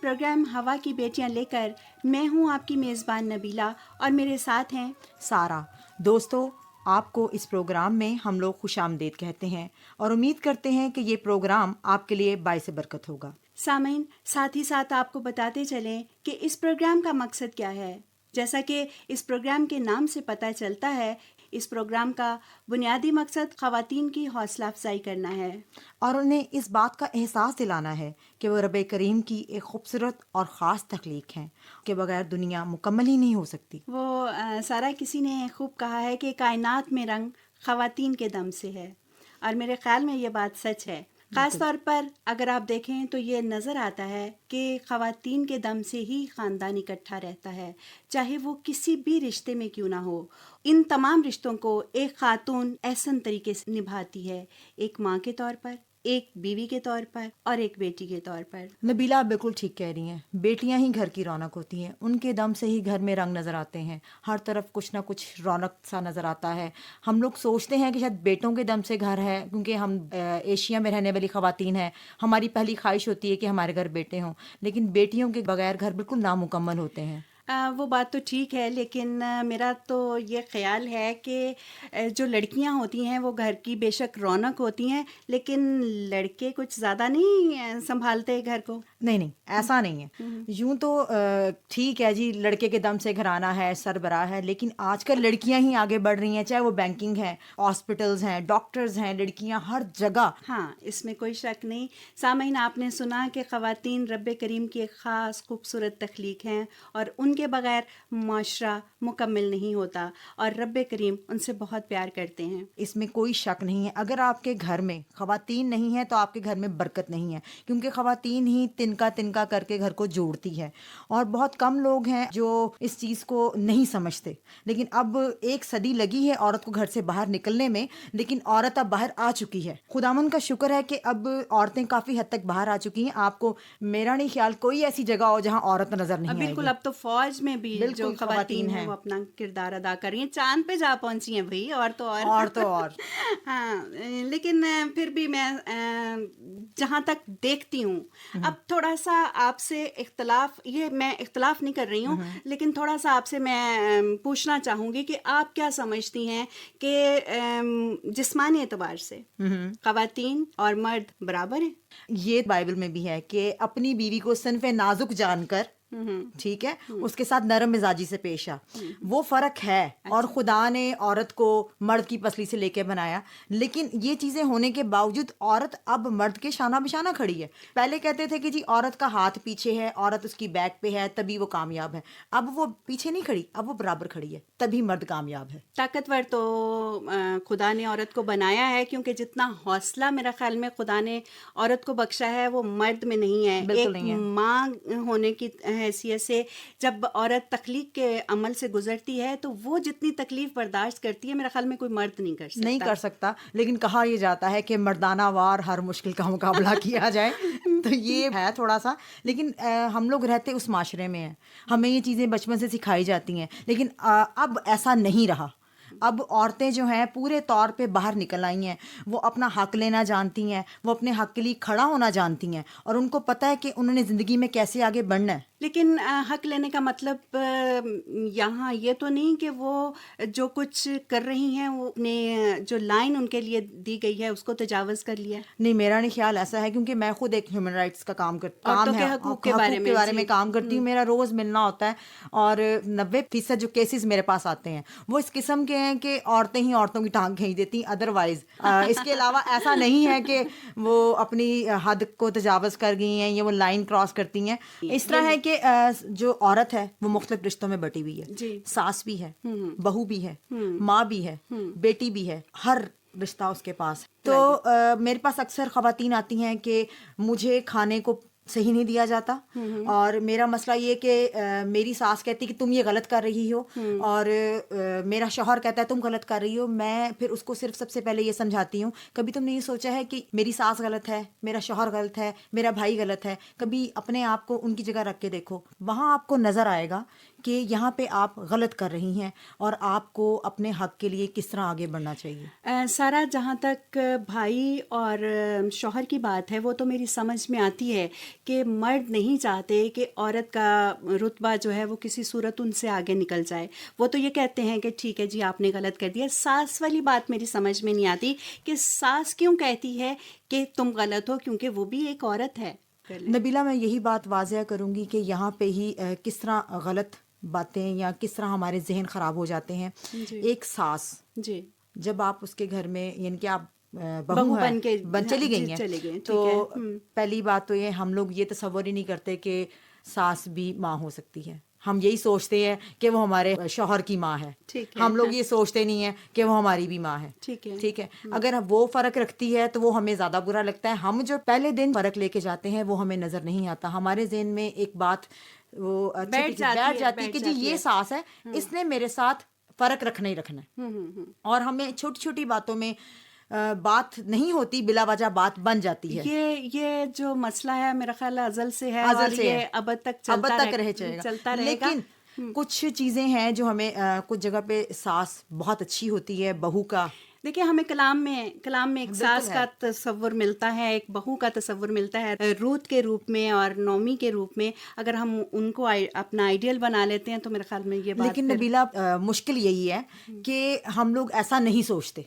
Programme ہوا کی بیٹیاں لے کر میں ہوں آپ کی میزبان نبیلہ اور میرے ساتھ ہیں سارا۔ دوستو، آپ کو اس پروگرام میں ہم لوگ خوش آمدید کہتے ہیں اور امید کرتے ہیں کہ یہ پروگرام آپ کے لیے باعث برکت ہوگا۔ سامعین، ساتھ ہی ساتھ آپ کو بتاتے چلیں کہ اس پروگرام کا مقصد کیا ہے۔ جیسا کہ اس پروگرام کے نام سے پتہ چلتا ہے، اس پروگرام کا بنیادی مقصد خواتین کی حوصلہ افزائی کرنا ہے اور انہیں اس بات کا احساس دلانا ہے کہ وہ رب کریم کی ایک خوبصورت اور خاص تخلیق ہیں کہ بغیر دنیا مکمل ہی نہیں ہو سکتی۔ وہ سارا کسی نے خوب کہا ہے کہ کائنات میں رنگ خواتین کے دم سے ہے، اور میرے خیال میں یہ بات سچ ہے۔ خاص طور پر اگر آپ دیکھیں تو یہ نظر آتا ہے کہ خواتین کے دم سے ہی خاندان اکٹھا رہتا ہے، چاہے وہ کسی بھی رشتے میں کیوں نہ ہو۔ ان تمام رشتوں کو ایک خاتون احسن طریقے سے نبھاتی ہے، ایک ماں کے طور پر، ایک بیوی کے طور پر اور ایک بیٹی کے طور پر۔ نبیلہ آپ بالکل ٹھیک کہہ رہی ہیں، بیٹیاں ہی گھر کی رونق ہوتی ہیں، ان کے دم سے ہی گھر میں رنگ نظر آتے ہیں، ہر طرف کچھ نہ کچھ رونق سا نظر آتا ہے۔ ہم لوگ سوچتے ہیں کہ شاید بیٹوں کے دم سے گھر ہے، کیونکہ ہم ایشیا میں رہنے والی خواتین ہیں، ہماری پہلی خواہش ہوتی ہے کہ ہمارے گھر بیٹے ہوں، لیکن بیٹیوں کے بغیر گھر بالکل نامکمل ہوتے ہیں۔ وہ بات تو ٹھیک ہے، لیکن میرا تو یہ خیال ہے کہ جو لڑکیاں ہوتی ہیں وہ گھر کی بے شک رونق ہوتی ہیں، لیکن لڑکے کچھ زیادہ نہیں سنبھالتے گھر کو۔ نہیں نہیں، ایسا نہیں ہے۔ یوں تو ٹھیک ہے جی، لڑکے کے دم سے گھرانہ ہے، سربراہ ہے، لیکن آج کل لڑکیاں ہی آگے بڑھ رہی ہیں، چاہے وہ بینکنگ ہے، ہاسپٹلز ہیں، ڈاکٹرز ہیں، لڑکیاں ہر جگہ۔ ہاں، اس میں کوئی شک نہیں۔ سامعین، آپ نے سنا کہ خواتین رب کریم کی ایک خاص خوبصورت تخلیق ہیں، اور ان کے بغیر معاشرہ مکمل نہیں ہوتا، اور رب کریم ان سے بہت پیار کرتے ہیں۔ اس میں کوئی شک نہیں ہے، اگر آپ کے گھر میں خواتین نہیں ہیں تو آپ کے گھر میں برکت نہیں ہے، کیونکہ خواتین ہی تنکا تنکا کر کے گھر کو جوڑتی ہے، اور بہت کم لوگ ہیں جو اس چیز کو نہیں سمجھتے۔ لیکن اب ایک صدی لگی ہے عورت کو گھر سے باہر نکلنے میں، لیکن عورت اب باہر آ چکی ہے۔ خداوند کا شکر ہے کہ اب عورتیں کافی حد تک باہر آ چکی ہیں۔ آپ کو میرا نہیں خیال کوئی ایسی جگہ ہو جہاں عورت نظر نہیں آئے گی۔ بالکل، اب تو فوج میں بھی جو خواتین ہیں وہ اپنا کردار ادا کر رہی ہیں، چاند پہ جا پہنچی ہیں بھائی، اور تو اور ہاں، لیکن پھر بھی میں جہاں تک دیکھتی ہوں، اب تھوڑا سا آپ سے اختلاف، یہ میں اختلاف نہیں کر رہی ہوں، لیکن تھوڑا سا آپ سے میں پوچھنا چاہوں گی کہ آپ کیا سمجھتی ہیں کہ جسمانی اعتبار سے خواتین اور مرد برابر ہیں؟ یہ بائبل میں بھی ہے کہ اپنی بیوی کو صنف نازک جان کر، ٹھیک ہے، اس کے ساتھ نرم مزاجی سے پیش آ۔ وہ فرق ہے، اور خدا نے عورت کو مرد کی پسلی سے لے کے بنایا، لیکن یہ چیزیں ہونے کے باوجود عورت اب مرد کے شانہ بشانہ کھڑی ہے۔ پہلے کہتے تھے کہ جی عورت کا ہاتھ پیچھے ہے، عورت اس کی بیک پہ ہے تبھی وہ کامیاب ہے۔ اب وہ پیچھے نہیں کھڑی، اب وہ برابر کھڑی ہے، تبھی مرد کامیاب ہے۔ طاقتور تو خدا نے عورت کو بنایا ہے، کیونکہ جتنا حوصلہ میرا خیال میں خدا نے عورت کو بخشا ہے وہ مرد میں نہیں ہے۔ بالکل نہیں ہے۔ ماں ہونے کی حیثیت سے جب عورت تخلیق کے عمل سے گزرتی ہے تو وہ جتنی تکلیف برداشت کرتی ہے میرا خیال میں کوئی مرد نہیں کر سکتا۔ لیکن کہا یہ جاتا ہے کہ مردانہ وار ہر مشکل کا مقابلہ کیا جائے، تو یہ ہے تھوڑا سا، لیکن ہم لوگ رہتے اس معاشرے میں ہیں، ہمیں یہ چیزیں بچپن سے سکھائی جاتی ہیں، لیکن اب ایسا نہیں رہا۔ اب عورتیں جو ہیں پورے طور پہ باہر نکل آئی ہیں، وہ اپنا حق لینا جانتی ہیں، وہ اپنے حق کے لیے کھڑا ہونا جانتی ہیں، اور ان کو پتہ ہے کہ انہوں نے زندگی میں کیسے آگے بڑھنا ہے۔ لیکن حق لینے کا مطلب یہاں یہ تو نہیں کہ وہ جو کچھ کر رہی ہیں وہ اپنے جو لائن ان کے لیے دی گئی ہے اس کو تجاوز کر لیا۔ نہیں، میرا نہیں خیال ایسا ہے، کیونکہ میں خود ایک ہیومن رائٹس کا کام ہے، حقوق کے بارے میں کام کرتی ہوں، میرا روز ملنا ہوتا ہے، اور 90% جو کیسز میرے پاس آتے ہیں وہ اس قسم کے ہیں کہ عورتیں ہی عورتوں کی ٹانگ کھینچ دیتی ہیں، ادروائز اس کے علاوہ ایسا نہیں ہے کہ وہ اپنی حد کو تجاوز کر گئی ہیں یا وہ لائن کراس کرتی ہیں۔ اس طرح ہے کہ جو عورت ہے وہ مختلف رشتوں میں بٹی ہوئی ہے، ساس بھی ہے، بہو بھی ہے، ماں بھی ہے، بیٹی بھی ہے، ہر رشتہ اس کے پاس۔ تو میرے پاس اکثر خواتین آتی ہیں کہ مجھے کھانے کو صحیح نہیں دیا جاتا، اور میرا مسئلہ یہ کہ میری ساس کہتی کہ تم یہ غلط کر رہی ہو، اور میرا شوہر کہتا ہے تم غلط کر رہی ہو۔ میں پھر اس کو صرف سب سے پہلے یہ سمجھاتی ہوں، کبھی تم نے یہ سوچا ہے کہ میری ساس غلط ہے، میرا شوہر غلط ہے، میرا بھائی غلط ہے؟ کبھی اپنے آپ کو ان کی جگہ رکھ کے دیکھو، وہاں آپ کو نظر آئے گا کہ یہاں پہ آپ غلط کر رہی ہیں اور آپ کو اپنے حق کے لیے کس طرح آگے بڑھنا چاہیے؟ سارا، جہاں تک بھائی اور شوہر کی بات ہے وہ تو میری سمجھ میں آتی ہے کہ مرد نہیں چاہتے کہ عورت کا رتبہ جو ہے وہ کسی صورت ان سے آگے نکل جائے. وہ تو یہ کہتے ہیں کہ ٹھیک ہے جی آپ نے غلط کر دیا. ساس والی بات میری سمجھ میں نہیں آتی کہ ساس کیوں کہتی ہے کہ تم غلط ہو، کیونکہ وہ بھی ایک عورت ہے. نبیلہ، میں یہی بات واضح کروں گی کہ یہاں پہ ہی کس طرح غلط باتیں یا کس طرح ہمارے ذہن خراب ہو جاتے ہیں. ایک ساس جی، جب آپ اس کے گھر میں، یعنی کہ آپ بہو بن کے چلی گئی ہیں، تو پہلی بات تو یہ ہم لوگ یہ تصور ہی نہیں کرتے کہ ساس بھی ماں ہو سکتی ہے. ہم یہی سوچتے ہیں کہ وہ ہمارے شوہر کی ماں ہے. ہم لوگ یہ سوچتے نہیں ہیں کہ وہ ہماری بھی ماں ہے. ٹھیک ہے، اگر وہ فرق رکھتی ہے تو وہ ہمیں زیادہ برا لگتا ہے. ہم جو پہلے دن فرق لے کے جاتے ہیں وہ ہمیں نظر نہیں آتا. ہمارے ذہن میں ایک بات وہ بیٹھ جاتی ہے کہ جی یہ ساس ہے، اس نے میرے ساتھ فرق رکھنا ہی رکھنا ہے. اور ہمیں چھوٹی چھوٹی باتوں میں بات نہیں ہوتی، بلا وجہ بات بن جاتی ہے. یہ جو مسئلہ ہے میرا خیال ازل سے ہے، اور یہ اب تک چلتا رہے گا. لیکن کچھ چیزیں ہیں جو ہمیں کچھ جگہ پہ ساس بہت اچھی ہوتی ہے بہو کا. دیکھیں، ہمیں کلام میں ایک ساس کا تصور ملتا ہے، ایک بہو کا تصور ملتا ہے، روت کے روپ میں اور نومی کے روپ میں. اگر ہم ان کو اپنا آئیڈیل بنا لیتے ہیں تو میرے خیال میں یہ بات. لیکن نبیلہ، مشکل یہی ہے کہ ہم لوگ ایسا نہیں سوچتے.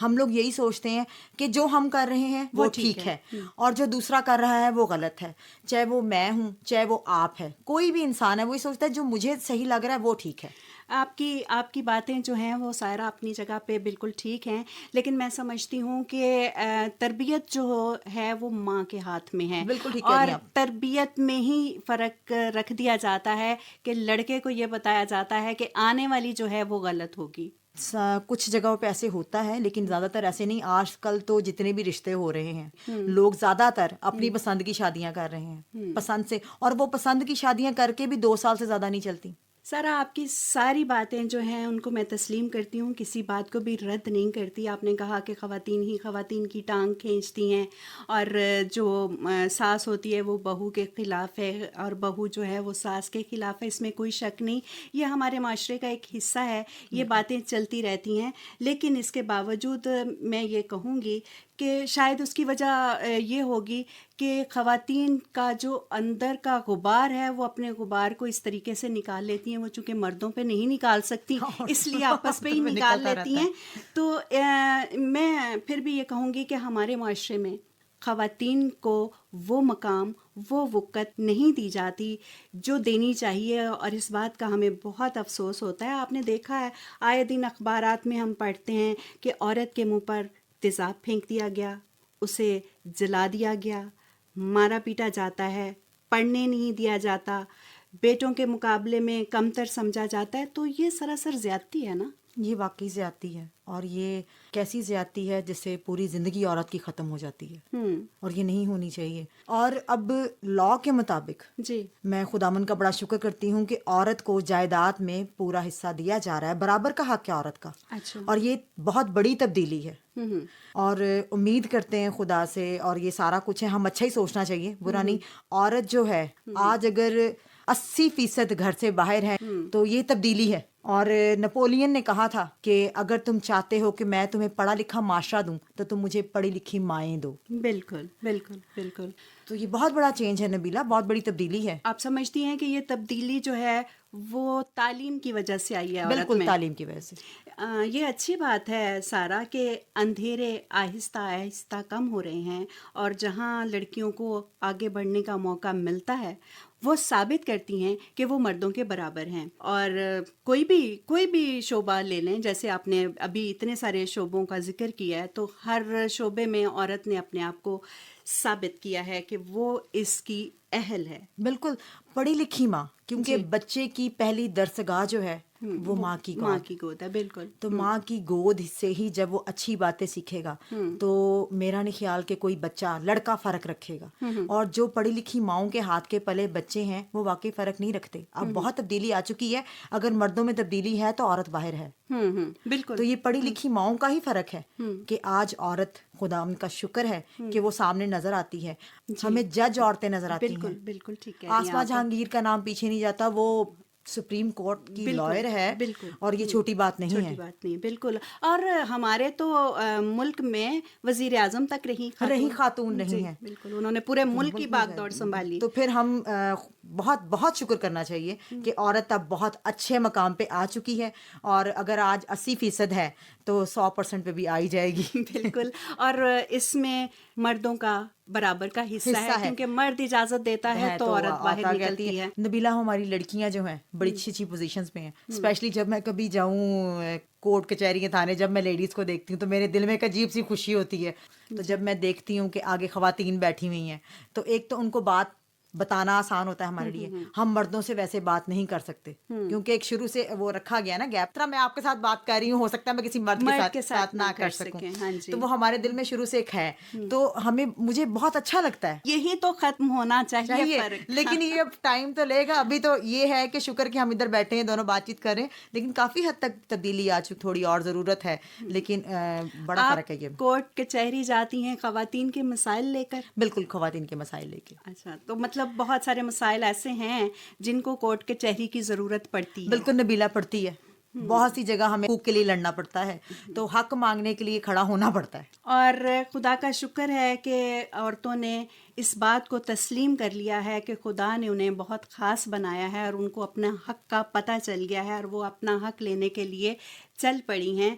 ہم لوگ یہی سوچتے ہیں کہ جو ہم کر رہے ہیں وہ ٹھیک ہے اور جو دوسرا کر رہا ہے وہ غلط ہے. چاہے وہ میں ہوں، چاہے وہ آپ ہے، کوئی بھی انسان ہے، وہی سوچتا ہے جو مجھے صحیح لگ رہا ہے وہ ٹھیک ہے. آپ کی باتیں جو ہیں وہ سائرہ اپنی جگہ پہ بالکل ٹھیک ہیں، لیکن میں سمجھتی ہوں کہ تربیت جو ہے وہ ماں کے ہاتھ میں ہے. بالکل ٹھیک. اور تربیت میں ہی فرق رکھ دیا جاتا ہے کہ لڑکے کو یہ بتایا جاتا ہے کہ آنے والی جو ہے وہ غلط ہوگی. کچھ جگہوں پہ ایسے ہوتا ہے لیکن زیادہ تر ایسے نہیں. آج کل تو جتنے بھی رشتے ہو رہے ہیں لوگ زیادہ تر اپنی پسند کی شادیاں کر رہے ہیں، پسند سے. اور وہ پسند کی شادیاں کر کے بھی 2 سال سے زیادہ نہیں چلتی. سارا، آپ کی ساری باتیں جو ہیں ان کو میں تسلیم کرتی ہوں، کسی بات کو بھی رد نہیں کرتی. آپ نے کہا کہ خواتین ہی خواتین کی ٹانگ کھینچتی ہیں اور جو ساس ہوتی ہے وہ بہو کے خلاف ہے اور بہو جو ہے وہ ساس کے خلاف ہے. اس میں کوئی شک نہیں، یہ ہمارے معاشرے کا ایک حصہ ہے، یہ باتیں چلتی رہتی ہیں. لیکن اس کے باوجود میں یہ کہوں گی کہ شاید اس کی وجہ یہ ہوگی کہ خواتین کا جو اندر کا غبار ہے وہ اپنے غبار کو اس طریقے سے نکال لیتی ہیں. وہ چونکہ مردوں پہ نہیں نکال سکتی اس لیے آپس پہ ہی نکال لیتی ہیں. تو میں پھر بھی یہ کہوں گی کہ ہمارے معاشرے میں خواتین کو وہ مقام، وہ وقت نہیں دی جاتی جو دینی چاہیے، اور اس بات کا ہمیں بہت افسوس ہوتا ہے. آپ نے دیکھا ہے آئے دن اخبارات میں ہم پڑھتے ہیں کہ عورت کے منہ پر تیزاب پھینک دیا گیا، اسے جلا دیا گیا، مارا پیٹا جاتا ہے، پڑھنے نہیں دیا جاتا، بیٹوں کے مقابلے میں کمتر سمجھا جاتا ہے. تو یہ سراسر زیادتی ہے نا. یہ واقعی زیادتی ہے، اور یہ کیسی زیادتی ہے جس سے پوری زندگی عورت کی ختم ہو جاتی ہے، اور یہ نہیں ہونی چاہیے. اور اب لاء کے مطابق جی، میں خداوند کا بڑا شکر کرتی ہوں کہ عورت کو جائیداد میں پورا حصہ دیا جا رہا ہے، برابر کا حق ہے عورت کا. اور یہ بہت بڑی تبدیلی ہے. اور امید کرتے ہیں خدا سے، اور یہ سارا کچھ ہے، ہم اچھا ہی سوچنا چاہیے، برا نہیں. عورت جو ہے آج اگر 80% گھر سے باہر ہے تو یہ تبدیلی ہے. اور نپولین نے کہا تھا کہ اگر تم چاہتے ہو کہ میں تمہیں پڑھا لکھا معاشرہ دوں تو تم مجھے پڑھی لکھی مائیں دو. بالکل بالکل بالکل. تو یہ بہت بڑا چینج ہے نبیلہ، بہت بڑی تبدیلی ہے. آپ سمجھتی ہیں کہ یہ تبدیلی جو ہے وہ تعلیم کی وجہ سے آئی ہے عورت میں؟ بالکل تعلیم کی وجہ سے. یہ اچھی بات ہے سارا کہ اندھیرے آہستہ آہستہ کم ہو رہے ہیں، اور جہاں لڑکیوں کو آگے بڑھنے کا موقع ملتا ہے وہ ثابت کرتی ہیں کہ وہ مردوں کے برابر ہیں. اور کوئی بھی شعبہ لے لیں، جیسے آپ نے ابھی اتنے سارے شعبوں کا ذکر کیا ہے، تو ہر شعبے میں عورت نے اپنے آپ کو ثابت کیا ہے کہ وہ اس کی اہل ہے. بالکل پڑھی لکھی ماں، کیونکہ بچے کی پہلی درسگاہ جو ہے وہ ماں کی گود ہے. بالکل. تو ماں کی گود سے ہی جب وہ اچھی باتیں سیکھے گا تو میرا نہیں خیال کہ کوئی بچہ لڑکا فرق رکھے گا. اور جو پڑھی لکھی ماؤں کے ہاتھ کے پلے بچے ہیں وہ واقعی فرق نہیں رکھتے. اب بہت تبدیلی آ چکی ہے، اگر مردوں میں تبدیلی ہے تو عورت باہر ہے. بالکل. تو یہ پڑھی لکھی ماؤں کا ہی فرق ہے کہ آج عورت، خدا ان کا شکر ہے کہ وہ سامنے نظر آتی ہے. ہمیں جج عورتیں نظر آتی ہیں. بالکل ٹھیک ہے. آسما جہانگیر کا نام پیچھے نہیں جاتا، وہ سپریم کورٹ کی لائر ہے بالکل، اور یہ چھوٹی بات نہیں ہے، چھوٹی بات نہیں، بالکل. اور ہمارے تو ملک میں وزیر اعظم تک رہی خاتون رہی ہیں، بالکل، انہوں نے پورے ملک کی باغ دوڑ سنبھالی. تو پھر ہم بہت بہت شکر کرنا چاہیے کہ عورت اب بہت اچھے مقام پہ آ چکی ہے، اور اگر آج 80% ہے تو 100% پہ بھی آئی جائے گی. بالکل. اور اس میں مردوں کا برابر کا حصہ ہے، کیونکہ مرد اجازت دیتا ہے تو عورت باہر نکلتی ہے. نبیلہ، ہماری لڑکیاں جو ہیں بڑی اچھی اچھی پوزیشنز پہ ہیں، اسپیشلی جب میں کبھی جاؤں کورٹ کچہری کے تھانے، جب میں لیڈیز کو دیکھتی ہوں تو میرے دل میں ایک عجیب سی خوشی ہوتی ہے. تو جب میں دیکھتی ہوں کہ آگے خواتین بیٹھی ہوئی ہیں تو ایک تو ان کو بات بتانا آسان ہوتا ہے ہمارے لیے. ہم مردوں سے ویسے بات نہیں کر سکتے کیونکہ ایک شروع سے وہ رکھا گیا نا گیپ. طرح میں آپ کے ساتھ بات کر رہی ہوں، ہو سکتا ہے میں کسی مرد کے ساتھ نہ کر سکوں، تو وہ ہمارے دل میں شروع سے ایک ہے. تو مجھے بہت اچھا لگتا ہے، یہی تو ختم ہونا چاہیے. لیکن یہ اب ٹائم تو لے گا. ابھی تو یہ ہے کہ شکر کہ ہم ادھر بیٹھے ہیں، دونوں بات چیت کر رہے ہیں، لیکن کافی حد تک تبدیلی آ چکی، تھوڑی اور ضرورت ہے، لیکن بڑا فرق ہے. یہ کورٹ کچہری جاتی ہیں خواتین کے مسائل لے کر؟ بالکل، خواتین کے مسائل لے کے. اچھا، تو مطلب بہت سارے مسائل ایسے ہیں جن کو کورٹ کچہری کی ضرورت پڑتی ہے. بالکل نبیلہ، پڑتی ہے. بہت سی جگہ ہمیں حقوق کے لیے لڑنا پڑتا ہے، تو حق مانگنے کے لیے کھڑا ہونا پڑتا ہے. اور خدا کا شکر ہے کہ عورتوں نے اس بات کو تسلیم کر لیا ہے کہ خدا نے انہیں بہت خاص بنایا ہے اور ان کو اپنا حق کا پتہ چل گیا ہے اور وہ اپنا حق لینے کے لیے چل پڑی ہیں.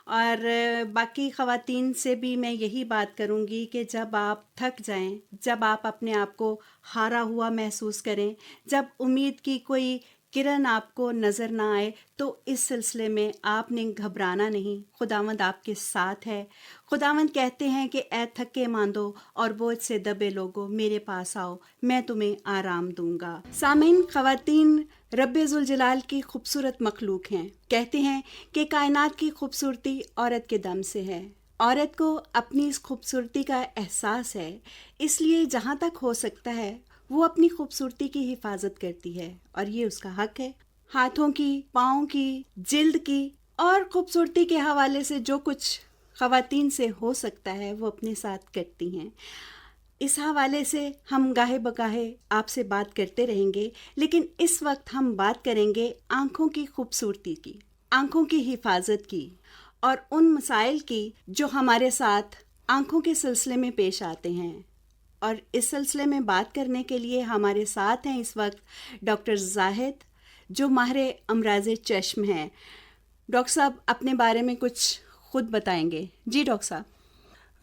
اور باقی خواتین سے بھی میں یہی بات کروں گی کہ جب آپ تھک جائیں، جب آپ اپنے آپ کو ہارا ہوا محسوس کریں، جب امید کی کوئی کرن آپ کو نظر نہ آئے، تو اس سلسلے میں آپ نے گھبرانا نہیں. خداوند آپ کے ساتھ ہے. خداوند کہتے ہیں کہ اے تھکے ماندو اور بوجھ سے دبے لوگو، میرے پاس آؤ، میں تمہیں آرام دوں گا. سامعین، خواتین رب ذوالجلال کی خوبصورت مخلوق ہیں. کہتے ہیں کہ کائنات کی خوبصورتی عورت کے دم سے ہے. عورت کو اپنی اس خوبصورتی کا احساس ہے، اس لیے جہاں تک ہو سکتا ہے وہ اپنی خوبصورتی کی حفاظت کرتی ہے، اور یہ اس کا حق ہے. ہاتھوں کی، پاؤں کی، جلد کی اور خوبصورتی کے حوالے سے جو کچھ خواتین سے ہو سکتا ہے وہ اپنے ساتھ کرتی ہیں. اس حوالے سے ہم گاہے بگاہے آپ سے بات کرتے رہیں گے، لیکن اس وقت ہم بات کریں گے آنکھوں کی خوبصورتی کی، آنکھوں کی حفاظت کی، اور ان مسائل کی جو ہمارے ساتھ آنکھوں کے سلسلے میں پیش آتے ہیں. اور اس سلسلے میں بات کرنے کے لیے ہمارے ساتھ ہیں اس وقت ڈاکٹر زاہد، جو ماہر امراض چشم ہیں. ڈاکٹر صاحب اپنے بارے میں کچھ خود بتائیں گے؟ جی ڈاکٹر صاحب.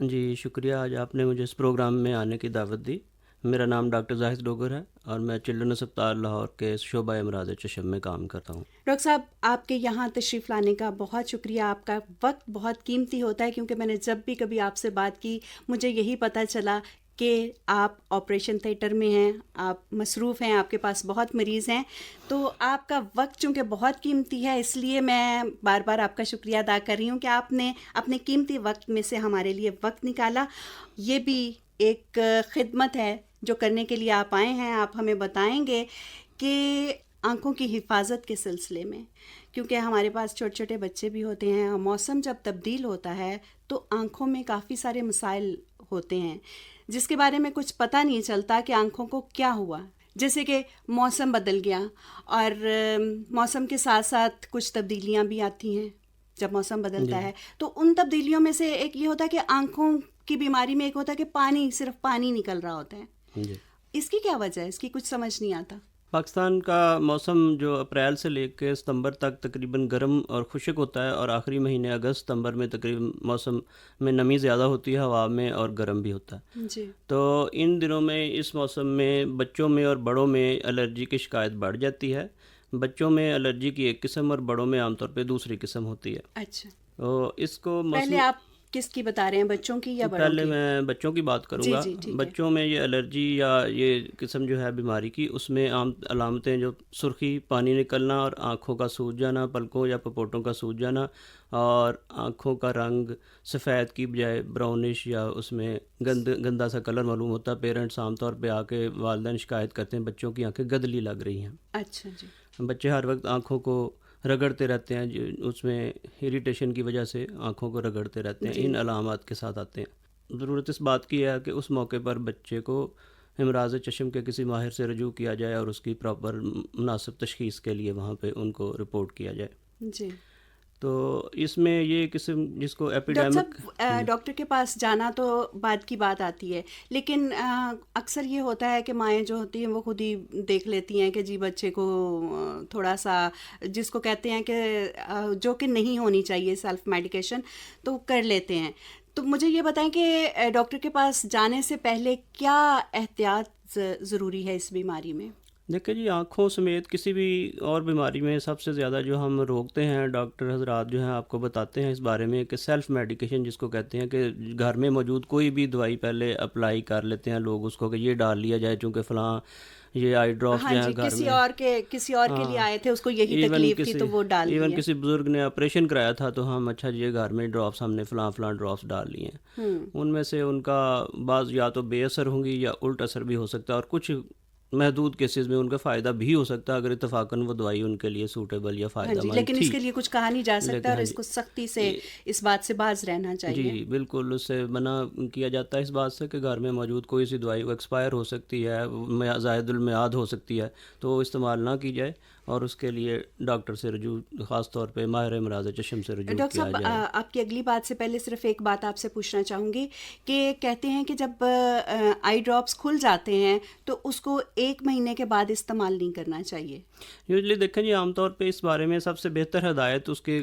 جی شکریہ، آج آپ نے مجھے اس پروگرام میں آنے کی دعوت دی. میرا نام ڈاکٹر زاہد ڈوگر ہے اور میں چلڈرن اسپتال لاہور کے شعبہ امراض چشم میں کام کرتا ہوں. ڈاکٹر صاحب، آپ کے یہاں تشریف لانے کا بہت شکریہ. آپ کا وقت بہت قیمتی ہوتا ہے، کیونکہ میں نے جب بھی کبھی آپ سے بات کی مجھے یہی پتہ چلا کہ آپ آپریشن تھیٹر میں ہیں، آپ مصروف ہیں، آپ کے پاس بہت مریض ہیں، تو آپ کا وقت چونکہ بہت قیمتی ہے، اس لیے میں بار بار آپ کا شکریہ ادا کر رہی ہوں کہ آپ نے اپنے قیمتی وقت میں سے ہمارے لیے وقت نکالا. یہ بھی ایک خدمت ہے جو کرنے کے لیے آپ آئے ہیں. آپ ہمیں بتائیں گے کہ آنکھوں کی حفاظت کے سلسلے میں، کیونکہ ہمارے پاس چھوٹے چھوٹے بچے بھی ہوتے ہیں، موسم جب تبدیل ہوتا ہے تو آنکھوں میں کافی سارے مسائل ہوتے ہیں جس کے بارے میں کچھ پتہ نہیں چلتا کہ آنکھوں کو کیا ہوا. جیسے کہ موسم بدل گیا، اور موسم کے ساتھ ساتھ کچھ تبدیلیاں بھی آتی ہیں جب موسم بدلتا ہے. تو ان تبدیلیوں میں سے ایک یہ ہوتا ہے کہ آنکھوں کی بیماری میں ایک ہوتا ہے کہ پانی، صرف پانی نکل رہا ہوتا ہے. اس کی کیا وجہ ہے؟ اس کی کچھ سمجھ نہیں آتا. پاکستان کا موسم جو اپریل سے لے کے ستمبر تک تقریباً گرم اور خشک ہوتا ہے، اور آخری مہینے اگست ستمبر میں تقریباً موسم میں نمی زیادہ ہوتی ہے ہوا میں، اور گرم بھی ہوتا ہے. جی. تو ان دنوں میں اس موسم میں بچوں میں اور بڑوں میں الرجی کی شکایت بڑھ جاتی ہے. بچوں میں الرجی کی ایک قسم اور بڑوں میں عام طور پہ دوسری قسم ہوتی ہے. اچھا. تو اس کو پہلے آپ کس کی بتا رہے ہیں، بچوں کی یا بڑوں کی؟ پہلے میں بچوں کی بات کروں گا. بچوں میں یہ الرجی یا یہ قسم جو ہے بیماری کی، اس میں عام علامتیں جو سرخی، پانی نکلنا اور آنکھوں کا سوج جانا، پلکوں یا پپوٹوں کا سوج جانا، اور آنکھوں کا رنگ سفید کی بجائے براؤنش یا اس میں گندا سا کلر معلوم ہوتا ہے. پیرنٹس عام طور پہ آ کے والدین شکایت کرتے ہیں بچوں کی آنکھیں گدلی لگ رہی ہیں. اچھا جی. بچے ہر وقت آنکھوں کو رگڑتے رہتے ہیں، اس میں اریٹیشن کی وجہ سے آنکھوں کو رگڑتے رہتے ہیں. ان علامات کے ساتھ آتے ہیں. ضرورت اس بات کی ہے کہ اس موقع پر بچے کو امراض چشم کے کسی ماہر سے رجوع کیا جائے اور اس کی پراپر مناسب تشخیص کے لیے وہاں پہ ان کو رپورٹ کیا جائے. جی. تو اس میں یہ قسم جس کو ایپیڈیمک. ڈاکٹر کے پاس جانا تو بعد کی بات آتی ہے، لیکن اکثر یہ ہوتا ہے کہ مائیں جو ہوتی ہیں وہ خود ہی دیکھ لیتی ہیں کہ جی بچے کو تھوڑا سا جس کو کہتے ہیں کہ جو کہ نہیں ہونی چاہیے سیلف میڈیکیشن، تو کر لیتے ہیں. تو مجھے یہ بتائیں کہ ڈاکٹر کے پاس جانے سے پہلے کیا احتیاط ضروری ہے اس بیماری میں؟ دیکھیں جی، آنکھوں سمیت کسی بھی اور بیماری میں سب سے زیادہ جو ہم روکتے ہیں، ڈاکٹر حضرات جو ہیں آپ کو بتاتے ہیں اس بارے میں کہ سیلف میڈیکیشن جس کو کہتے ہیں، کہ گھر میں موجود کوئی بھی دوائی پہلے اپلائی کر لیتے ہیں لوگ اس کو کہ یہ ڈال لیا جائے، چونکہ فلاں یہ آئی ڈراپس جو ہیں گھر میں کسی اور کے لیے آئے تھے، اس کو یہی تکلیف تھی تو وہ ڈال لیے. ایون کسی بزرگ نے آپریشن کرایا تھا تو ہم اچھا جی گھر میں ڈراپس ہم نے فلاں ڈراپس ڈال لیے ہیں. ان میں سے ان کا بعض یا تو بے اثر ہوں گی یا الٹ اثر بھی ہو سکتا ہے، اور کچھ محدود کیسز میں ان کا فائدہ بھی ہو سکتا ہے اگر اتفاقاً وہ دوائی ان کے لیے سوٹیبل یا فائدہ مند تھی. لیکن اس کے لیے کچھ کہا نہیں جا سکتا اور اس کو سختی سے اس بات سے باز رہنا چاہیے. جی بالکل، اس سے منع کیا جاتا ہے اس بات سے کہ گھر میں موجود کوئی سی دوائی وہ ایکسپائر ہو سکتی ہے، زائد المیعاد ہو سکتی ہے، تو استعمال نہ کی جائے اور اس کے لیے ڈاکٹر سے رجوع، خاص طور پہ ماہر امراض چشم سے رجوع کیا جائے. ڈاکٹر صاحب، آپ کی اگلی بات سے پہلے صرف ایک بات آپ سے پوچھنا چاہوں گی کہ کہتے ہیں کہ جب آئی ڈراپس کھل جاتے ہیں تو اس کو 1 مہینے کے بعد استعمال نہیں کرنا چاہیے. یوزلی دیکھیں جی، عام طور پہ اس بارے میں سب سے بہتر ہدایت اس کے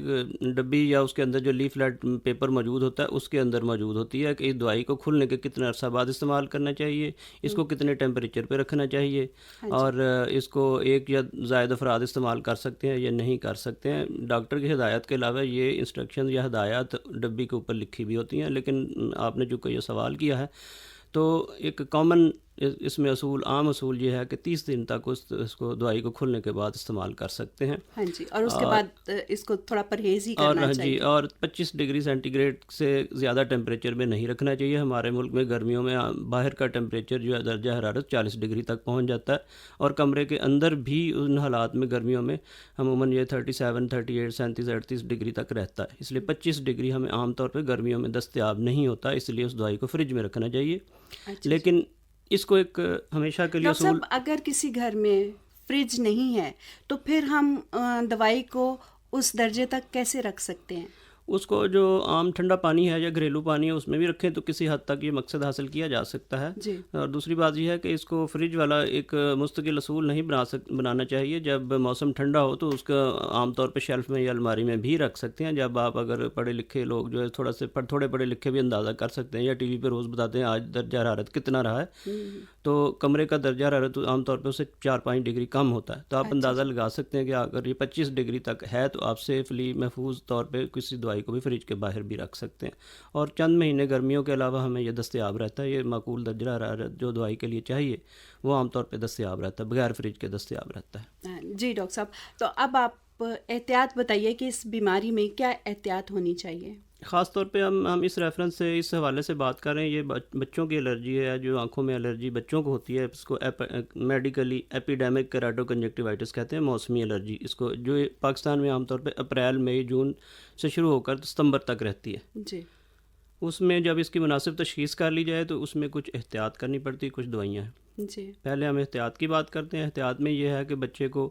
ڈبی یا اس کے اندر جو لیفلیٹ پیپر موجود ہوتا ہے اس کے اندر موجود ہوتی ہے کہ اس دوائی کو کھلنے کے کتنے عرصہ بعد استعمال کرنا چاہیے، اس کو کتنے ٹیمپریچر پہ رکھنا چاہیے، اور اس کو ایک یا زائد افراد استعمال کر سکتے ہیں یا نہیں کر سکتے ہیں. ڈاکٹر کی ہدایت کے علاوہ یہ انسٹرکشن یا ہدایات ڈبی کے اوپر لکھی بھی ہوتی ہیں، لیکن آپ نے چونکہ یہ سوال کیا ہے تو ایک کامن اس میں عام اصول یہ ہے کہ 30 دن تک اس کو دوائی کو کھلنے کے بعد استعمال کر سکتے ہیں. ہاں جی، اور اس کے بعد اس کو تھوڑا پرہیز ہی کرنا چاہیے. جی، اور 25 ڈگری سینٹی گریڈ سے زیادہ ٹیمپریچر میں نہیں رکھنا چاہیے. ہمارے ملک میں گرمیوں میں باہر کا ٹیمپریچر جو ہے درجہ حرارت 40 ڈگری تک پہنچ جاتا ہے، اور کمرے کے اندر بھی ان حالات میں گرمیوں میں عموماً یہ 37، 38، 37، 38 ڈگری تک رہتا ہے. اس لیے 25 ڈگری ہمیں عام طور پہ گرمیوں میں دستیاب نہیں ہوتا، اس لیے اس دوائی کو فریج میں رکھنا چاہیے. لیکن اس کو ایک ہمیشہ کے لیے اصول، اگر کسی گھر میں فریج نہیں ہے تو پھر ہم دوائی کو اس درجے تک کیسے رکھ سکتے ہیں؟ اس کو جو عام ٹھنڈا پانی ہے یا گھریلو پانی ہے اس میں بھی رکھیں تو کسی حد تک یہ مقصد حاصل کیا جا سکتا ہے. جی. اور دوسری بات یہ ہے کہ اس کو فریج والا ایک مستقل اصول نہیں بنانا چاہیے. جب موسم ٹھنڈا ہو تو اس کا عام طور پہ شیلف میں یا الماری میں بھی رکھ سکتے ہیں. جب آپ اگر پڑھے لکھے لوگ جو ہے تھوڑے پڑھے لکھے بھی اندازہ کر سکتے ہیں یا ٹی وی پہ روز بتاتے ہیں آج درجہ حرارت کتنا رہا ہے، تو کمرے کا درجہ حرارت عام طور پہ اسے 4-5 ڈگری کم ہوتا ہے، تو آپ اندازہ لگا سکتے ہیں کہ اگر یہ 25 ڈگری تک ہے تو آپ سیفلی محفوظ طور پہ کسی دوائی کو بھی فریج کے باہر بھی رکھ سکتے ہیں. اور چند مہینے گرمیوں کے علاوہ ہمیں یہ دستیاب رہتا ہے. یہ معقول درجہ حرارت جو دوائی کے لیے چاہیے وہ عام طور پہ دستیاب رہتا ہے، بغیر فریج کے دستیاب رہتا ہے. جی ڈاکٹر صاحب، تو اب آپ احتیاط بتائیے کہ اس بیماری میں کیا احتیاط ہونی چاہیے؟ خاص طور پہ ہم اس ریفرنس سے اس حوالے سے بات کر رہے ہیں. یہ بچوں کی الرجی ہے، جو آنکھوں میں الرجی بچوں کو ہوتی ہے، اس کو میڈیکلی ایپیڈیمک کیراٹو کنجکٹیوائٹس کہتے ہیں، موسمی الرجی. اس کو جو پاکستان میں عام طور پہ اپریل، مئی، جون سے شروع ہو کر ستمبر تک رہتی ہے. جی. اس میں جب اس کی مناسب تشخیص کر لی جائے تو اس میں کچھ احتیاط کرنی پڑتی، کچھ دوائیاں ہیں. جی. پہلے ہم احتیاط کی بات کرتے ہیں. احتیاط میں یہ ہے کہ بچے کو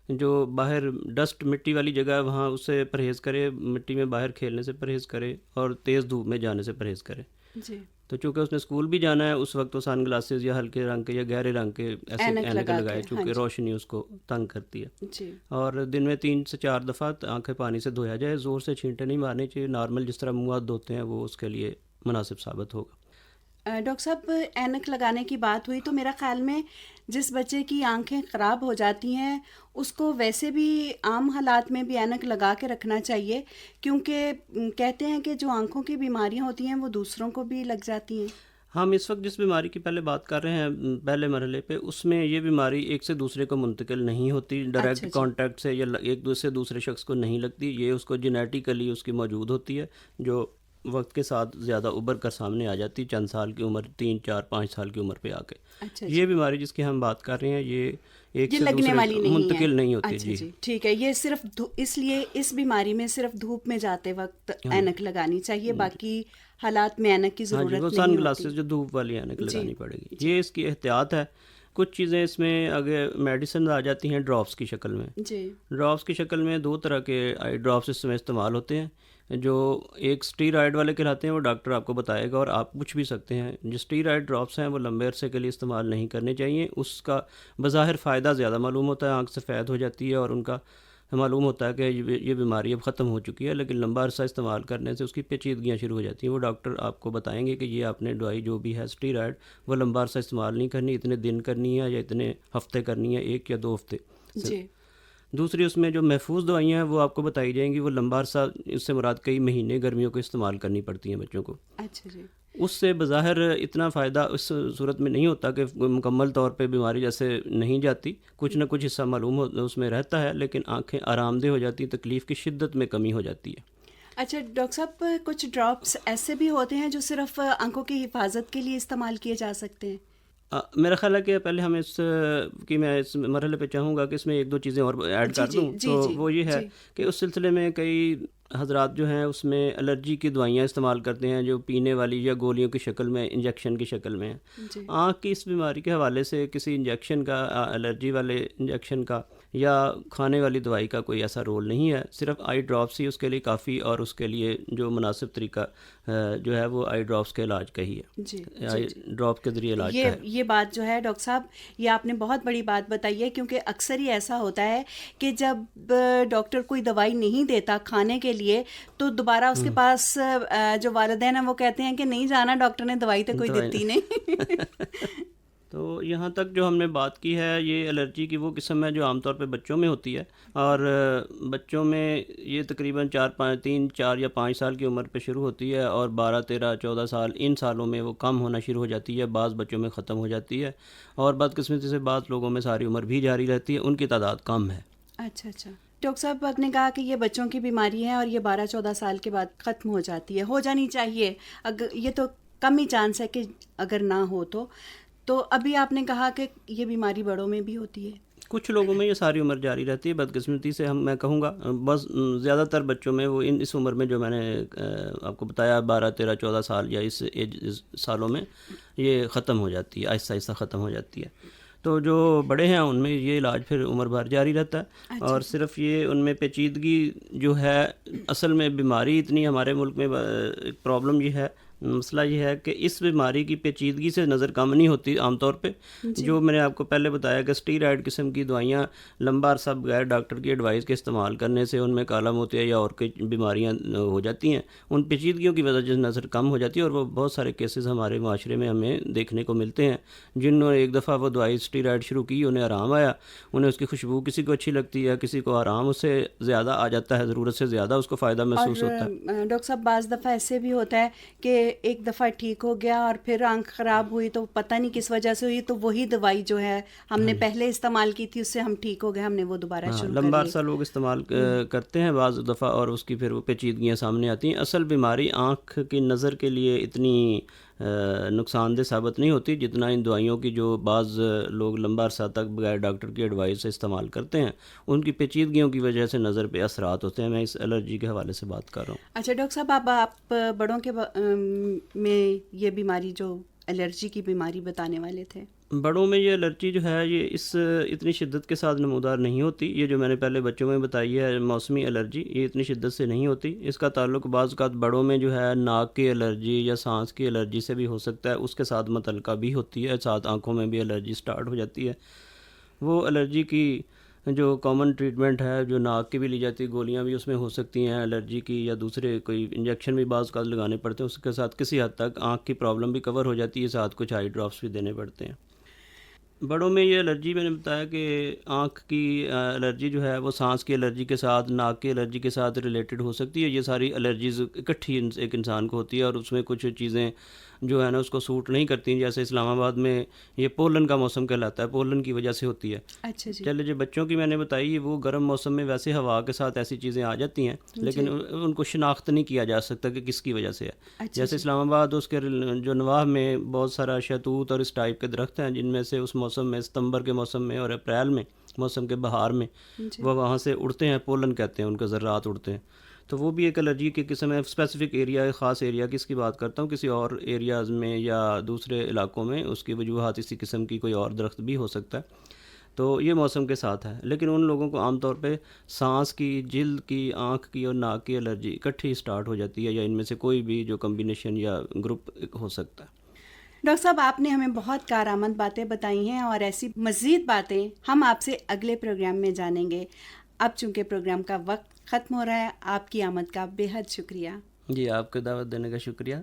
جو باہر ڈسٹ مٹی والی جگہ ہے وہاں اس سے پرہیز کرے، مٹی میں باہر کھیلنے سے پرہیز کرے اور تیز دھوپ میں جانے سے پرہیز کرے. جی. تو چونکہ اس نے اسکول بھی جانا ہے اس وقت وہ سن گلاسز یا ہلکے رنگ کے یا گہرے رنگ کے ایسے اینک لگائے، چونکہ روشنی اس کو تنگ کرتی ہے. جی. اور دن میں 3 سے 4 دفعہ آنکھیں پانی سے دھویا جائے. زور سے چھینٹے نہیں مارنے چاہیے، نارمل جس طرح منہ ہاتھ دھوتے ہیں وہ اس کے لیے مناسب ثابت ہوگا. ڈاکٹر صاحب، اینک لگانے کی بات ہوئی تو میرا خیال میں جس بچے کی آنکھیں خراب ہو جاتی ہیں اس کو ویسے بھی عام حالات میں بھی اینک لگا کے رکھنا چاہیے، کیونکہ کہتے ہیں کہ جو آنکھوں کی بیماریاں ہوتی ہیں وہ دوسروں کو بھی لگ جاتی ہیں. ہم اس وقت جس بیماری کی پہلے بات کر رہے ہیں پہلے مرحلے پہ، اس میں یہ بیماری ایک سے دوسرے کو منتقل نہیں ہوتی، ڈائریکٹ کانٹیکٹ سے یا ایک دوسرے شخص کو نہیں لگتی. یہ اس کو جینیٹیکلی اس کی موجود ہوتی ہے. جو وقت کے ساتھ زیادہ ابھر کر سامنے آ جاتی ہے، چند سال کی عمر، 3 4 5 سال کی عمر پہ آ کے. یہ بیماری جس کی ہم بات کر رہے ہیں یہ ایک سے لگنے والی دوسرے منتقل نہیں ہوتی. جی ٹھیک ہے. یہ صرف اس لیے اس بیماری میں صرف دھوپ میں جاتے وقت اینک لگانی چاہیے، باقی حالات میں اینک کی ضرورت نہیں ہوتی. سن گلاسز جو دھوپ والی اینک لگانی پڑے گی. یہ اس کی احتیاط ہے. کچھ چیزیں اس میں اگر میڈیسن آ جاتی ہیں ڈراپس کی شکل میں. ڈراپس کی شکل میں 2 طرح کے آئی ڈراپس اس میں استعمال ہوتے ہیں. جو ایک اسٹیرائڈ والے کہلاتے ہیں، وہ ڈاکٹر آپ کو بتائے گا اور آپ پوچھ بھی سکتے ہیں. جو اسٹیرائڈ ڈراپس ہیں وہ لمبے عرصے کے لیے استعمال نہیں کرنے چاہیے. اس کا بظاہر فائدہ زیادہ معلوم ہوتا ہے، آنکھ سفید ہو جاتی ہے اور ان کا معلوم ہوتا ہے کہ یہ بیماری اب ختم ہو چکی ہے، لیکن لمبا عرصہ استعمال کرنے سے اس کی پیچیدگیاں شروع ہو جاتی ہیں. وہ ڈاکٹر آپ کو بتائیں گے کہ یہ آپ نے دوائی جو بھی ہے اسٹیرائڈ وہ لمبا عرصہ استعمال نہیں کرنی، اتنے دن کرنی ہے یا اتنے ہفتے کرنی ہے، 1 یا 2 ہفتے. دوسری اس میں جو محفوظ دوائیاں ہیں وہ آپ کو بتائی جائیں گی، وہ لمبا عرصہ، اس سے مراد کئی مہینے گرمیوں کو استعمال کرنی پڑتی ہیں بچوں کو. اچھا جی. اس سے بظاہر اتنا فائدہ اس صورت میں نہیں ہوتا کہ مکمل طور پہ بیماری جیسے نہیں جاتی، کچھ نہ کچھ حصہ معلوم اس میں رہتا ہے، لیکن آنکھیں آرام دہ ہو جاتی ہیں، تکلیف کی شدت میں کمی ہو جاتی ہے. اچھا ڈاکٹر صاحب، کچھ ڈراپس ایسے بھی ہوتے ہیں جو صرف آنکھوں کی حفاظت کے لیے استعمال کیے جا سکتے ہیں؟ میرا خیال ہے کہ پہلے ہم میں اس مرحلے پہ چاہوں گا کہ اس میں 1-2 چیزیں اور ایڈ کر دوں. تو وہ یہ ہے کہ اس سلسلے میں کئی حضرات جو ہیں اس میں الرجی کی دوائیاں استعمال کرتے ہیں جو پینے والی یا گولیوں کی شکل میں، انجیکشن کی شکل میں ہیں. آنکھ کی اس بیماری کے حوالے سے کسی انجیکشن کا، الرجی والے انجیکشن کا یا کھانے والی دوائی کا کوئی ایسا رول نہیں ہے. صرف آئی ڈراپس ہی اس کے لیے کافی، اور اس کے لیے جو مناسب طریقہ جو ہے وہ آئی ڈراپس کے علاج کا ہی ہے. آئی ڈراپ کے ذریعے علاج کا ہے. یہ بات جو ہے ڈاکٹر صاحب، یہ آپ نے بہت بڑی بات بتائی ہے، کیونکہ اکثر ہی ایسا ہوتا ہے کہ جب ڈاکٹر کوئی دوائی نہیں دیتا کھانے کے لیے تو دوبارہ اس کے پاس جو والدین ہیں وہ کہتے ہیں کہ نہیں جانا، ڈاکٹر نے دوائی تو کوئی دیتی نہیں. تو یہاں تک جو ہم نے بات کی ہے، یہ الرجی کی وہ قسم ہے جو عام طور پہ بچوں میں ہوتی ہے، اور بچوں میں یہ تقریباً 3 4 یا 5 سال کی عمر پہ شروع ہوتی ہے، اور 12 13 14 سال ان سالوں میں وہ کم ہونا شروع ہو جاتی ہے. بعض بچوں میں ختم ہو جاتی ہے، اور بدقسمتی سے بعض لوگوں میں ساری عمر بھی جاری رہتی ہے. ان کی تعداد کم ہے. اچھا. ڈاکٹر صاحب، آپ نے کہا کہ یہ بچوں کی بیماری ہے اور یہ 12 14 سال کے بعد ختم ہو جاتی ہے، ہو جانی چاہیے. اگر یہ تو کم ہی چانس ہے کہ اگر نہ ہو تو ابھی آپ نے کہا کہ یہ بیماری بڑوں میں بھی ہوتی ہے. کچھ لوگوں میں یہ ساری عمر جاری رہتی ہے. بدقسمتی سے میں کہوں گا بس زیادہ تر بچوں میں وہ اس عمر میں جو میں نے آپ کو بتایا 12 13 14 سال یا اس سالوں میں یہ ختم ہو جاتی ہے، آہستہ آہستہ ختم ہو جاتی ہے. تو جو بڑے ہیں ان میں یہ علاج پھر عمر بھر جاری رہتا ہے. اور صرف یہ ان میں پیچیدگی جو ہے، اصل میں بیماری اتنی ہمارے ملک میں ایک پرابلم یہ ہے، مسئلہ یہ ہے کہ اس بیماری کی پیچیدگی سے نظر کم نہیں ہوتی عام طور پہ. جو میں نے آپ کو پہلے بتایا کہ اسٹیرائڈ قسم کی دوائیاں لمبا عرصہ بغیر ڈاکٹر کی ایڈوائس کے استعمال کرنے سے ان میں کالا موتیا یا اور کئی بیماریاں ہو جاتی ہیں. ان پیچیدگیوں کی وجہ سے نظر کم ہو جاتی ہے، اور وہ بہت سارے کیسز ہمارے معاشرے میں ہمیں دیکھنے کو ملتے ہیں جنہوں نے ایک دفعہ وہ دوائی اسٹیرائڈ شروع کی، انہیں آرام آیا، انہیں اس کی خوشبو کسی کو اچھی لگتی ہے، کسی کو آرام اس سے زیادہ آ جاتا ہے، ضرورت سے زیادہ اس کو فائدہ محسوس ہوتا ہے. ڈاکٹر صاحب، بعض دفعہ ایسے بھی ہوتا ہے کہ ایک دفعہ ٹھیک ہو گیا اور پھر آنکھ خراب ہوئی تو پتہ نہیں کس وجہ سے ہوئی، تو وہی دوائی جو ہے ہم نے پہلے استعمال کی تھی اس سے ہم ٹھیک ہو گئے، ہم نے وہ دوبارہ شروع کر لی. لمبا عرصہ لوگ استعمال کرتے ہیں بعض دفعہ، اور اس کی پھر وہ پیچیدگیاں سامنے آتی ہیں. اصل بیماری آنکھ کی نظر کے لیے اتنی نقصان دہ ثابت نہیں ہوتی جتنا ان دوائیوں کی جو بعض لوگ لمبا عرصہ تک بغیر ڈاکٹر کی ایڈوائس سے استعمال کرتے ہیں، ان کی پیچیدگیوں کی وجہ سے نظر پہ اثرات ہوتے ہیں. میں اس الرجی کے حوالے سے بات کر رہا ہوں. اچھا ڈاکٹر صاحب، آپ بڑوں کے میں یہ بیماری جو الرجی کی بیماری بتانے والے تھے، بڑوں میں یہ الرجی جو ہے یہ اتنی شدت کے ساتھ نمودار نہیں ہوتی. یہ جو میں نے پہلے بچوں میں بتائی ہے موسمی الرجی، یہ اتنی شدت سے نہیں ہوتی. اس کا تعلق بعض اوقات بڑوں میں جو ہے ناک کی الرجی یا سانس کی الرجی سے بھی ہو سکتا ہے، اس کے ساتھ متعلقہ بھی ہوتی ہے، ساتھ آنکھوں میں بھی الرجی سٹارٹ ہو جاتی ہے. وہ الرجی کی جو کامن ٹریٹمنٹ ہے، جو ناک کی بھی لی جاتی، گولیاں بھی اس میں ہو سکتی ہیں الرجی کی، یا دوسرے کوئی انجیکشن بھی بعض اوقات لگانے پڑتے ہیں. اس کے ساتھ کسی حد تک آنکھ کی پرابلم بھی کور ہو جاتی ہے، ساتھ کچھ آئی ڈراپس بھی دینے پڑتے ہیں. بڑوں میں یہ الرجی میں نے بتایا کہ آنکھ کی الرجی جو ہے وہ سانس کی الرجی کے ساتھ، ناک کی الرجی کے ساتھ ریلیٹڈ ہو سکتی ہے. یہ ساری الرجیز اکٹھی ایک انسان کو ہوتی ہے اور اس میں کچھ چیزیں جو ہے نا اس کو سوٹ نہیں کرتی. جیسے اسلام آباد میں یہ پولن کا موسم کہلاتا ہے، پولن کی وجہ سے ہوتی ہے. اچھا جی. چلے جو بچوں کی میں نے بتائی وہ گرم موسم میں ویسے ہوا کے ساتھ ایسی چیزیں آ جاتی ہیں لیکن ان کو شناخت نہیں کیا جا سکتا کہ کس کی وجہ سے ہے. جیسے اسلام آباد اس کے جو نواح میں بہت سارا شہتوت اور اس ٹائپ کے درخت ہیں جن میں سے اس موسم میں ستمبر کے موسم میں اور اپریل میں موسم کے بہار میں وہ وہاں سے اڑتے ہیں، پولن کہتے ہیں ان کے ذرات اڑتے ہیں. تو وہ بھی ایک الرجی کی قسم ہے. اسپیسیفک ایریا، خاص ایریا کی اس کی بات کرتا ہوں، کسی اور ایریاز میں یا دوسرے علاقوں میں اس کی وجوہات اسی قسم کی کوئی اور درخت بھی ہو سکتا ہے. تو یہ موسم کے ساتھ ہے. لیکن ان لوگوں کو عام طور پہ سانس کی، جلد کی، آنکھ کی اور ناک کی الرجی اکٹھی اسٹارٹ ہو جاتی ہے یا ان میں سے کوئی بھی جو کمبینیشن یا گروپ ہو سکتا ہے. ڈاکٹر صاحب آپ نے ہمیں بہت کارآمد باتیں بتائی ہیں اور ایسی مزید باتیں ہم آپ سے اگلے پروگرام میں جانیں گے. اب چونکہ پروگرام کا وقت ختم ہو رہا ہے، آپ کی آمد کا بے حد شکریہ. جی آپ کو دعوت دینے کا شکریہ.